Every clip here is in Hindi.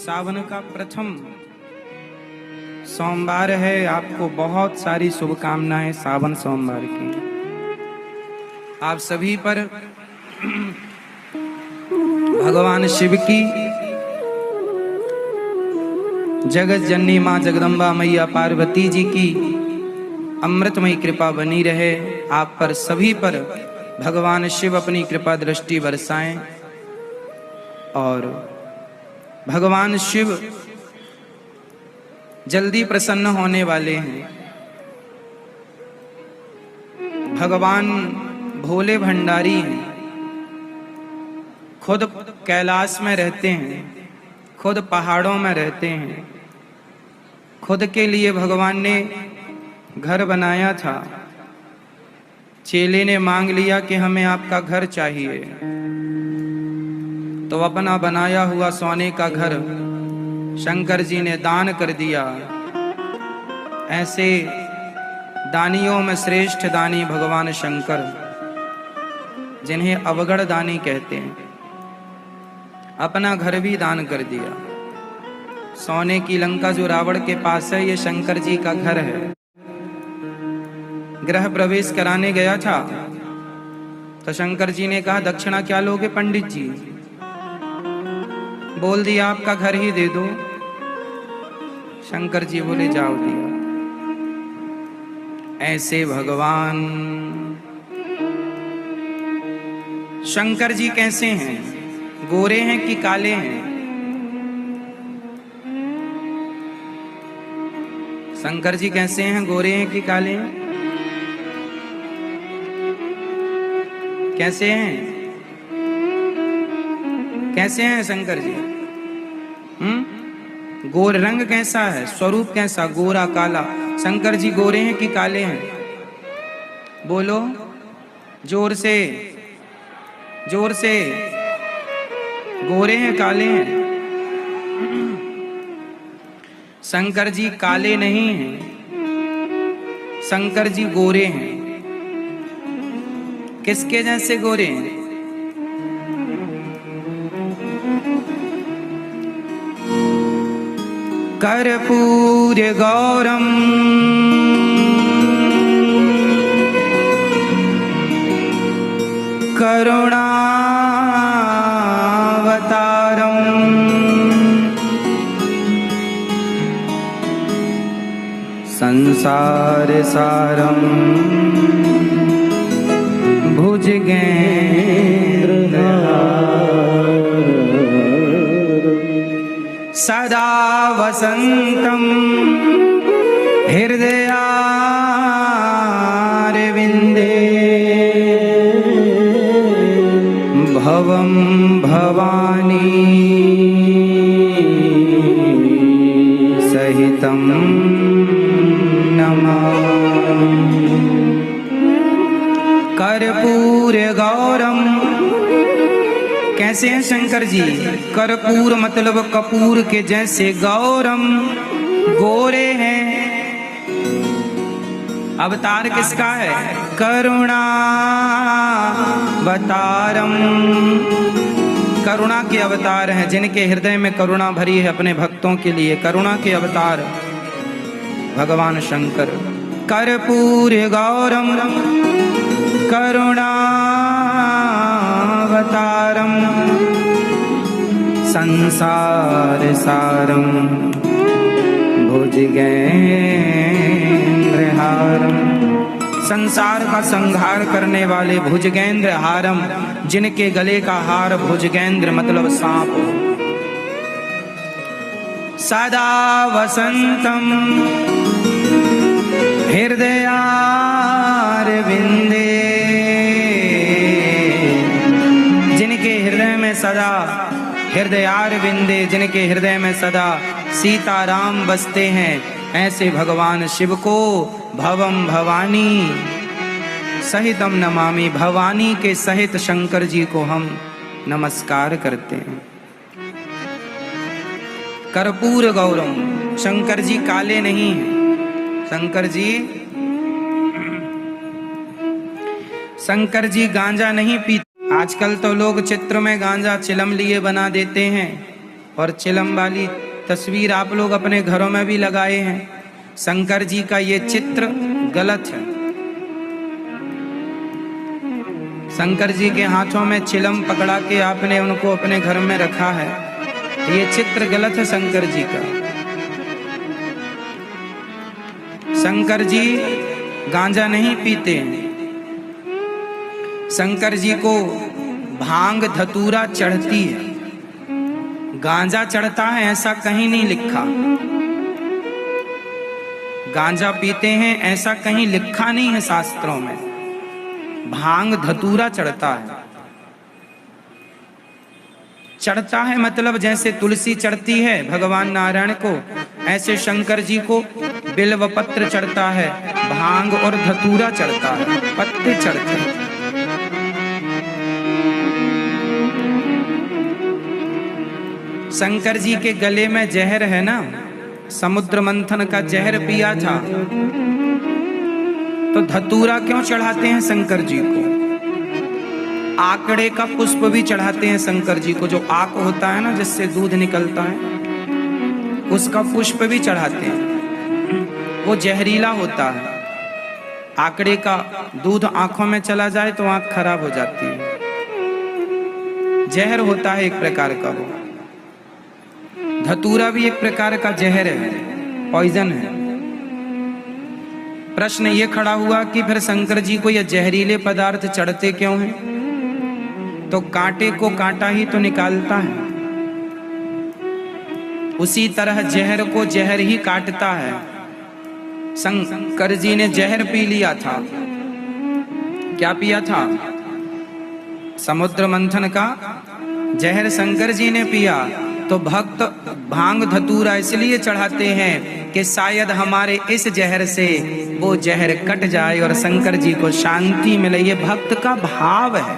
सावन का प्रथम सोमवार है। आपको बहुत सारी शुभकामनाएं सावन सोमवार की। आप सभी पर भगवान शिव की, जगत जननी माँ जगदम्बा मैया पार्वती जी की अमृतमयी कृपा बनी रहे। आप पर सभी पर भगवान शिव अपनी कृपा दृष्टि बरसाएं और भगवान शिव जल्दी प्रसन्न होने वाले हैं। भगवान भोले भंडारी हैं, खुद कैलाश में रहते हैं, खुद पहाड़ों में रहते हैं। खुद के लिए भगवान ने घर बनाया था। चेले ने मांग लिया कि हमें आपका घर चाहिए, तो अपना बनाया हुआ सोने का घर शंकर जी ने दान कर दिया। ऐसे दानियों में श्रेष्ठ दानी भगवान शंकर, जिन्हें अवगढ़ दानी कहते हैं, अपना घर भी दान कर दिया। सोने की लंका जो रावण के पास है, ये शंकर जी का घर है। गृह प्रवेश कराने गया था तो शंकर जी ने कहा, दक्षिणा क्या लोगे पंडित जी? बोल दिया, आपका घर ही दे दो। शंकर जी बोले, जाओ दिया। ऐसे भगवान शंकर जी कैसे हैं? गोरे हैं कि काले हैं? शंकर जी कैसे हैं? गोरे हैं कि काले हैं? कैसे हैं? कैसे हैं शंकर जी? गोर रंग कैसा है? स्वरूप कैसा? गोरा काला? शंकर जी गोरे हैं कि काले हैं? बोलो जोर से, जोर से। गोरे हैं काले हैं? शंकर जी काले नहीं हैं, शंकर जी गोरे हैं। किसके जैसे गोरे हैं? कर्पूर गौरम करुणावतारम संसार सारम सदा वसंतम हृदयारविंदे भवम भवानी सहितं नमामि। कर्पूर गौरम कैसे हैं शंकर जी? कर्पूर मतलब कपूर के जैसे। गौरम गोरे हैं। अवतार किसका है? करुणावतारम, करुणा के अवतार हैं। जिनके हृदय में करुणा भरी है अपने भक्तों के लिए, करुणा के अवतार भगवान शंकर। कर्पूर गौरम करुणावतारम संसार सारम भुजगेंद्र हारम। संसार का संहार करने वाले भुजगेंद्र हारम, जिनके गले का हार भुजगेंद्र मतलब सांप। सदा वसंतम हृदयारविंदे, जिनके हृदय में सदा हृदयारविंदे, जिनके हृदय में सदा सीताराम बसते हैं, ऐसे भगवान शिव को भवम भवानी सहितम नमामि। भवानी के सहित शंकर जी को हम नमस्कार करते हैं। कर्पूर गौरम, शंकर जी काले नहीं हैं। शंकर जी गांजा नहीं पीते। आजकल तो लोग चित्र में गांजा चिलम लिए बना देते हैं, और चिलम वाली तस्वीर आप लोग अपने घरों में भी लगाए हैं। शंकर जी का ये चित्र गलत है। शंकर जी के हाथों में चिलम पकड़ा के आपने उनको अपने घर में रखा है, ये चित्र गलत है शंकर जी का। शंकर जी गांजा नहीं पीते। शंकर जी को भांग धतूरा चढ़ती है, गांजा चढ़ता है ऐसा कहीं नहीं लिखा। गांजा पीते हैं ऐसा कहीं लिखा नहीं है शास्त्रों में। भांग धतूरा चढ़ता है। चढ़ता है मतलब जैसे तुलसी चढ़ती है भगवान नारायण को, ऐसे शंकर जी को बिल्व पत्र चढ़ता है, भांग और धतूरा चढ़ता है, पत्ते चढ़ते हैं। शंकर जी के गले में जहर है ना, समुद्र मंथन का जहर पिया था, तो धतूरा क्यों चढ़ाते हैं शंकर जी को? आकड़े का पुष्प भी चढ़ाते हैं शंकर जी को, जो आक होता है ना जिससे दूध निकलता है, उसका पुष्प भी चढ़ाते हैं। वो जहरीला होता है। आकड़े का दूध आंखों में चला जाए तो आंख खराब हो जाती है। जहर होता है एक प्रकार का। वो धतूरा भी एक प्रकार का जहर है, पॉइजन है। प्रश्न ये खड़ा हुआ कि फिर शंकर जी को ये जहरीले पदार्थ चढ़ते क्यों हैं? तो कांटे को कांटा ही तो निकालता है, उसी तरह जहर को जहर ही काटता है। शंकर जी ने जहर पी लिया था। क्या पिया था? समुद्र मंथन का जहर शंकर जी ने पिया। तो भक्त भांग धतूरा इसलिए चढ़ाते हैं कि शायद हमारे इस जहर से वो जहर कट जाए और शंकर जी को शांति मिले। ये भक्त का भाव है,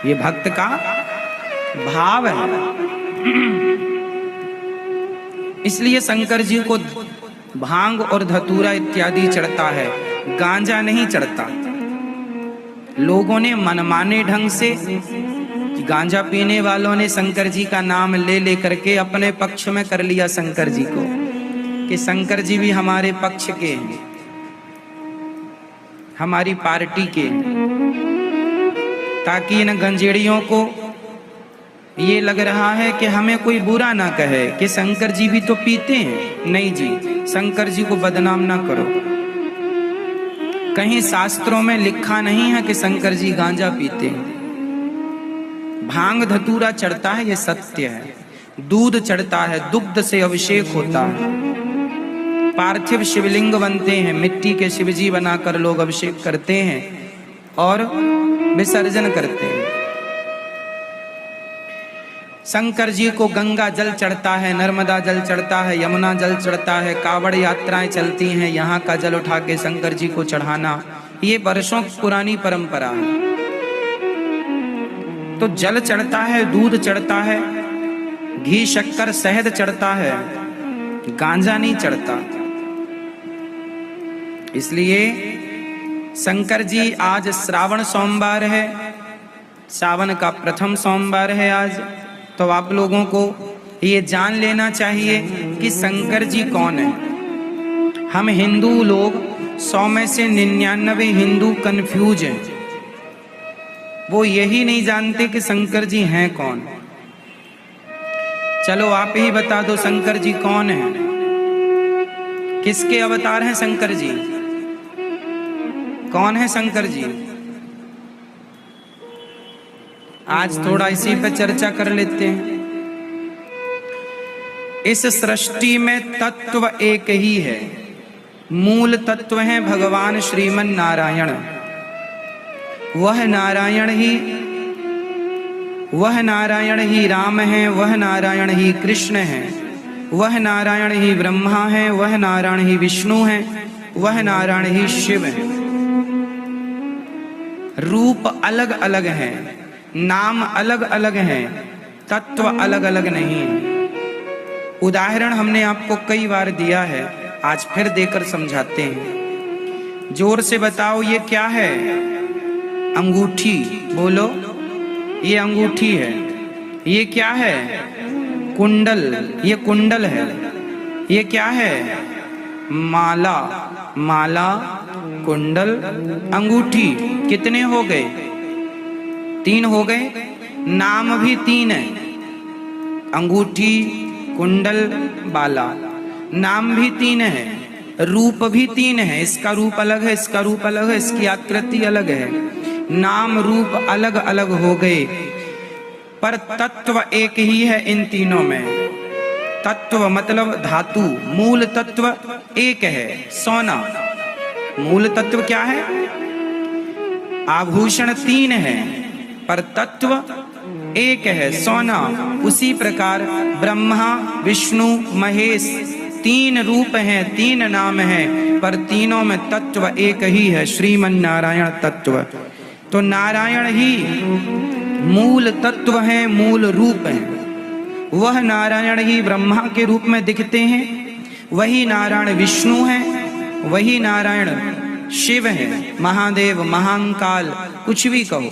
ये भक्त का भाव है। इसलिए शंकर जी को भांग और धतूरा इत्यादि चढ़ता है, गांजा नहीं चढ़ता। लोगों ने मनमाने ढंग से, गांजा पीने वालों ने शंकर जी का नाम ले ले करके अपने पक्ष में कर लिया शंकर जी को, कि शंकर जी भी हमारे पक्ष के हैं, हमारी पार्टी के, ताकि इन गंजेड़ियों को ये लग रहा है कि हमें कोई बुरा ना कहे कि शंकर जी भी तो पीते हैं। नहीं जी, शंकर जी को बदनाम ना करो। कहीं शास्त्रों में लिखा नहीं है कि शंकर जी गांजा पीते हैं। भांग धतूरा चढ़ता है, ये सत्य है। दूध चढ़ता है, दुग्ध से अभिषेक होता है। पार्थिव शिवलिंग बनते हैं, मिट्टी के शिवजी बनाकर लोग अभिषेक करते हैं और विसर्जन करते हैं। शंकर जी को गंगा जल चढ़ता है, नर्मदा जल चढ़ता है, यमुना जल चढ़ता है। कावड़ यात्राएं चलती हैं, यहाँ का जल उठा के शंकर जी को चढ़ाना, ये वर्षों पुरानी परंपरा है। तो जल चढ़ता है, दूध चढ़ता है, घी शक्कर शहद चढ़ता है, गांजा नहीं चढ़ता। इसलिए शंकर जी, आज श्रावण सोमवार है, सावन का प्रथम सोमवार है आज, तो आप लोगों को ये जान लेना चाहिए कि शंकर जी कौन है। हम हिंदू लोग 100 में से 99 हिंदू कंफ्यूज हैं। वो यही नहीं जानते कि शंकर जी हैं कौन। चलो आप ही बता दो शंकर जी कौन है, किसके अवतार हैं शंकर जी? कौन है शंकर जी? आज थोड़ा इसी पे चर्चा कर लेते हैं। इस सृष्टि में तत्व एक ही है, मूल तत्व है भगवान श्रीमन नारायण। वह नारायण ही राम है, वह नारायण ही कृष्ण है, वह नारायण ही ब्रह्मा है, वह नारायण ही विष्णु है, वह नारायण ही शिव है। रूप अलग अलग है, नाम अलग अलग है, तत्व अलग अलग नहीं है। उदाहरण हमने आपको कई बार दिया है, आज फिर देकर समझाते हैं। जोर से बताओ ये क्या है? अंगूठी। बोलो, ये अंगूठी है। ये क्या है? कुंडल, ये कुंडल है। ये क्या है? माला, माला, कुंडल, अंगूठी। कितने हो गए? 3 हो गए। नाम भी 3 है, अंगूठी, कुंडल, बाला। नाम भी 3 है, रूप भी 3 है। इसका रूप अलग है, इसका रूप अलग है, इसकी आकृति अलग है। नाम रूप अलग अलग हो गए, पर तत्व एक ही है इन तीनों में। तत्व मतलब धातु, मूल तत्व एक है, सोना। मूल तत्व क्या है? आभूषण 3 है, पर तत्व एक है, सोना। उसी प्रकार ब्रह्मा, विष्णु, महेश 3 रूप हैं, 3 नाम हैं, पर तीनों में तत्व एक ही है, श्रीमन नारायण तत्व। तो नारायण ही मूल तत्व है, मूल रूप है। वह नारायण ही ब्रह्मा के रूप में दिखते हैं, वही नारायण विष्णु है, वही नारायण शिव है, महादेव, महाकाल, कुछ भी कहो।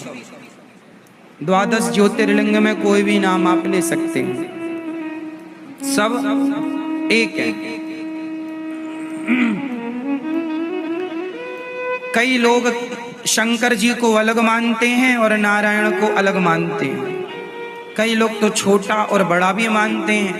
12 ज्योतिर्लिंग में कोई भी नाम आप ले सकते हैं, सब एक है। कई लोग शंकर जी को अलग मानते हैं और नारायण को अलग मानते हैं। कई लोग तो छोटा और बड़ा भी मानते हैं।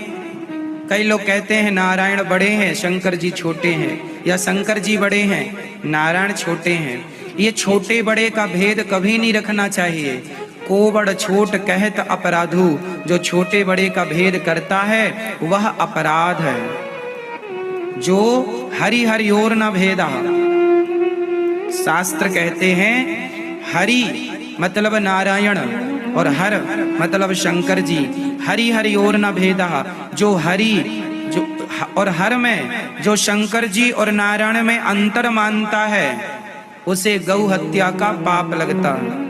कई लोग कहते हैं नारायण बड़े हैं, शंकर जी छोटे हैं, या शंकर जी बड़े हैं, नारायण छोटे हैं। ये छोटे बड़े का भेद कभी नहीं रखना चाहिए। को बड़ छोट कहत अपराधु, जो छोटे बड़े का भेद करता है वह अपराध है। जो हरि हरि ओर न भेदा, शास्त्र कहते हैं हरि मतलब नारायण और हर मतलब शंकर जी। हरि हरि ओर न भेदा, जो हरि जो और हर में जो शंकर जी और नारायण में अंतर मानता है उसे गौ हत्या का पाप लगता है।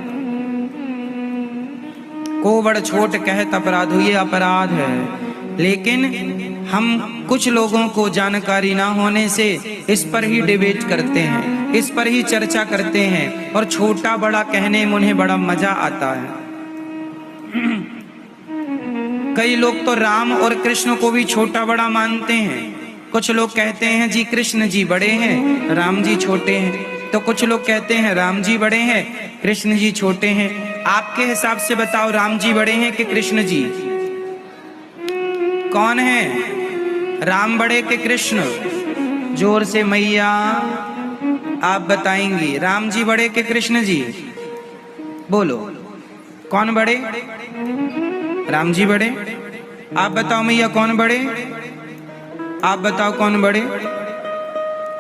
को बड़ छोट कहत अपराधु, ये अपराध है। लेकिन हम कुछ लोगों को जानकारी ना होने से इस पर ही डिबेट करते हैं, इस पर ही चर्चा करते हैं, और छोटा बड़ा कहने में उन्हें बड़ा मजा आता है। कई लोग तो राम और कृष्ण को भी छोटा बड़ा मानते हैं। कुछ लोग कहते हैं जी कृष्ण जी बड़े हैं, राम जी छोटे हैं। तो कुछ लोग कहते हैं राम जी बड़े हैं, कृष्ण जी छोटे हैं। आपके हिसाब से बताओ, राम जी बड़े हैं कि कृष्ण जी? कौन है? राम बड़े के कृष्ण? जोर से मैया आप बताएंगी। राम जी बड़े के कृष्ण जी? बोलो, कौन बड़े? राम जी बड़े। आप बताओ मैया कौन बड़े? आप बताओ कौन बड़े?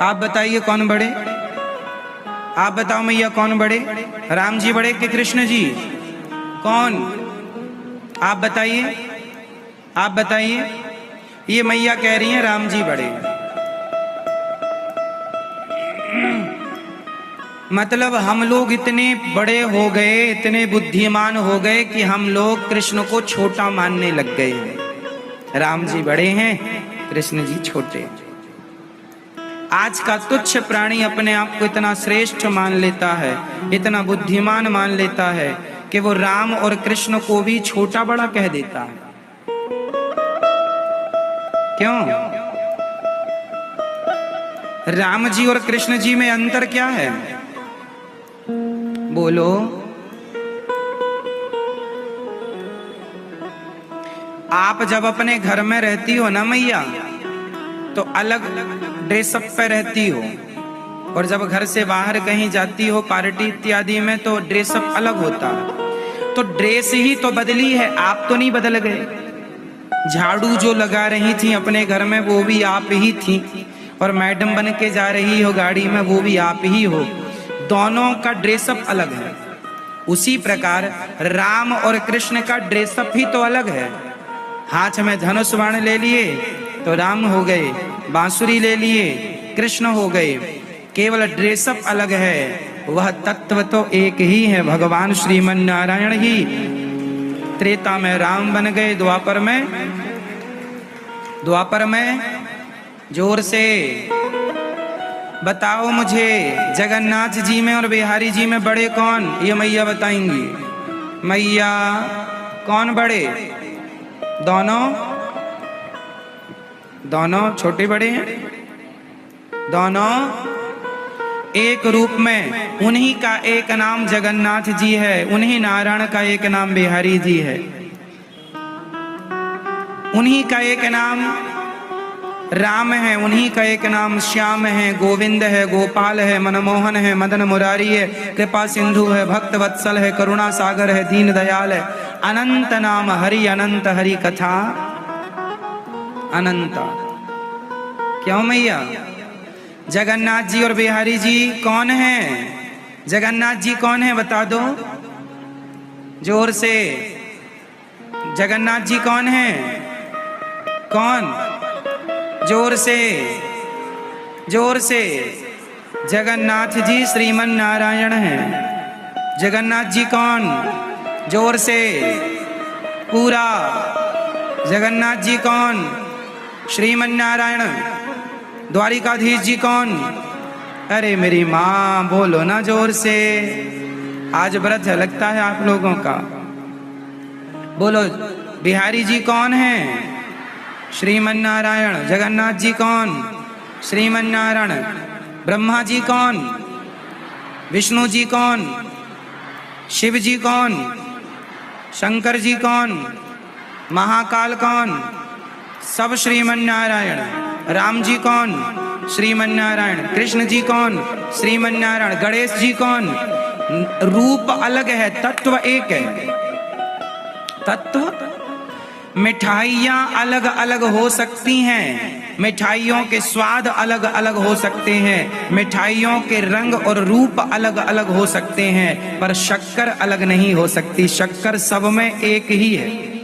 आप बताइए कौन बड़े? आप बताओ मैया कौन बड़े? राम जी बड़े कि कृष्ण जी? कौन? आप बताइए, आप बताइए। ये मैया कह रही हैं राम जी बड़े। मतलब हम लोग इतने बड़े हो गए, इतने बुद्धिमान हो गए कि हम लोग कृष्ण को छोटा मानने लग गए हैं। राम जी बड़े हैं, कृष्ण जी छोटे। आज का तुच्छ प्राणी अपने आप को इतना श्रेष्ठ मान लेता है, इतना बुद्धिमान मान लेता है कि वो राम और कृष्ण को भी छोटा बड़ा कह देता है। क्यों? राम जी और कृष्ण जी में अंतर क्या है? बोलो। आप जब अपने घर में रहती हो ना मैया, तो अलग ड्रेसअप पे रहती हो, और जब घर से बाहर कहीं जाती हो पार्टी इत्यादि में तो ड्रेसअप अलग होता है। तो ड्रेस ही तो बदली है, आप तो नहीं बदल गए। झाड़ू जो लगा रही थी अपने घर में वो भी आप ही थी, और मैडम बन के जा रही हो गाड़ी में वो भी आप ही हो। दोनों का ड्रेसअप अलग है। उसी प्रकार राम और कृष्ण का ड्रेसअप ही तो अलग है। हाथ में धनुष बाण ले लिए तो राम हो गए, बांसुरी ले लिए कृष्ण हो गए। केवल ड्रेसअप अलग है, वह तत्व तो एक ही है, भगवान श्रीमन नारायण ही। त्रेता में राम बन गए, द्वापर में जोर से बताओ मुझे, जगन्नाथ जी में और बिहारी जी में बड़े कौन? ये मैया बताएंगी। मैया कौन बड़े? दोनों दोनों छोटे बड़े हैं, दोनों एक रूप में। उन्हीं का एक नाम जगन्नाथ जी है, उन्हीं नारायण का एक नाम बिहारी जी है, उन्हीं का एक नाम राम है, उन्हीं का एक नाम श्याम है, गोविंद है, गोपाल है, मनमोहन है, मदन मुरारी है, कृपा सिंधु है, भक्त वत्सल है, करुणा सागर है, दीन दयाल है। अनंत नाम हरि, अनंत हरि कथा अनंत। क्यों मैया? जगन्नाथ जी और बिहारी जी कौन है? जगन्नाथ जी कौन है बता दो जोर से। जगन्नाथ जी कौन है? कौन? जोर से, जोर से। जगन्नाथ जी श्रीमन नारायण हैं। जगन्नाथ जी कौन? जोर से पूरा। जगन्नाथ जी कौन? श्रीमन नारायण। द्वारिकाधीश जी कौन? अरे मेरी माँ बोलो ना जोर से, आज व्रत लगता है आप लोगों का। बोलो। बिहारी जी कौन है? श्रीमन नारायण। जगन्नाथ जी कौन? श्रीमन नारायण। ब्रह्मा जी कौन? विष्णु जी कौन? शिव जी कौन? शंकर जी कौन? महाकाल कौन? सब श्रीमन नारायण। राम जी कौन? श्रीमन नारायण। कृष्ण जी कौन? श्रीमन नारायण। गणेश जी कौन? रूप अलग है, तत्व एक है। तत्व। मिठाइयाँ अलग अलग हो सकती हैं, मिठाइयों के स्वाद अलग अलग हो सकते हैं, मिठाइयों के रंग और रूप अलग अलग हो सकते हैं, पर शक्कर अलग नहीं हो सकती। शक्कर सब में एक ही है।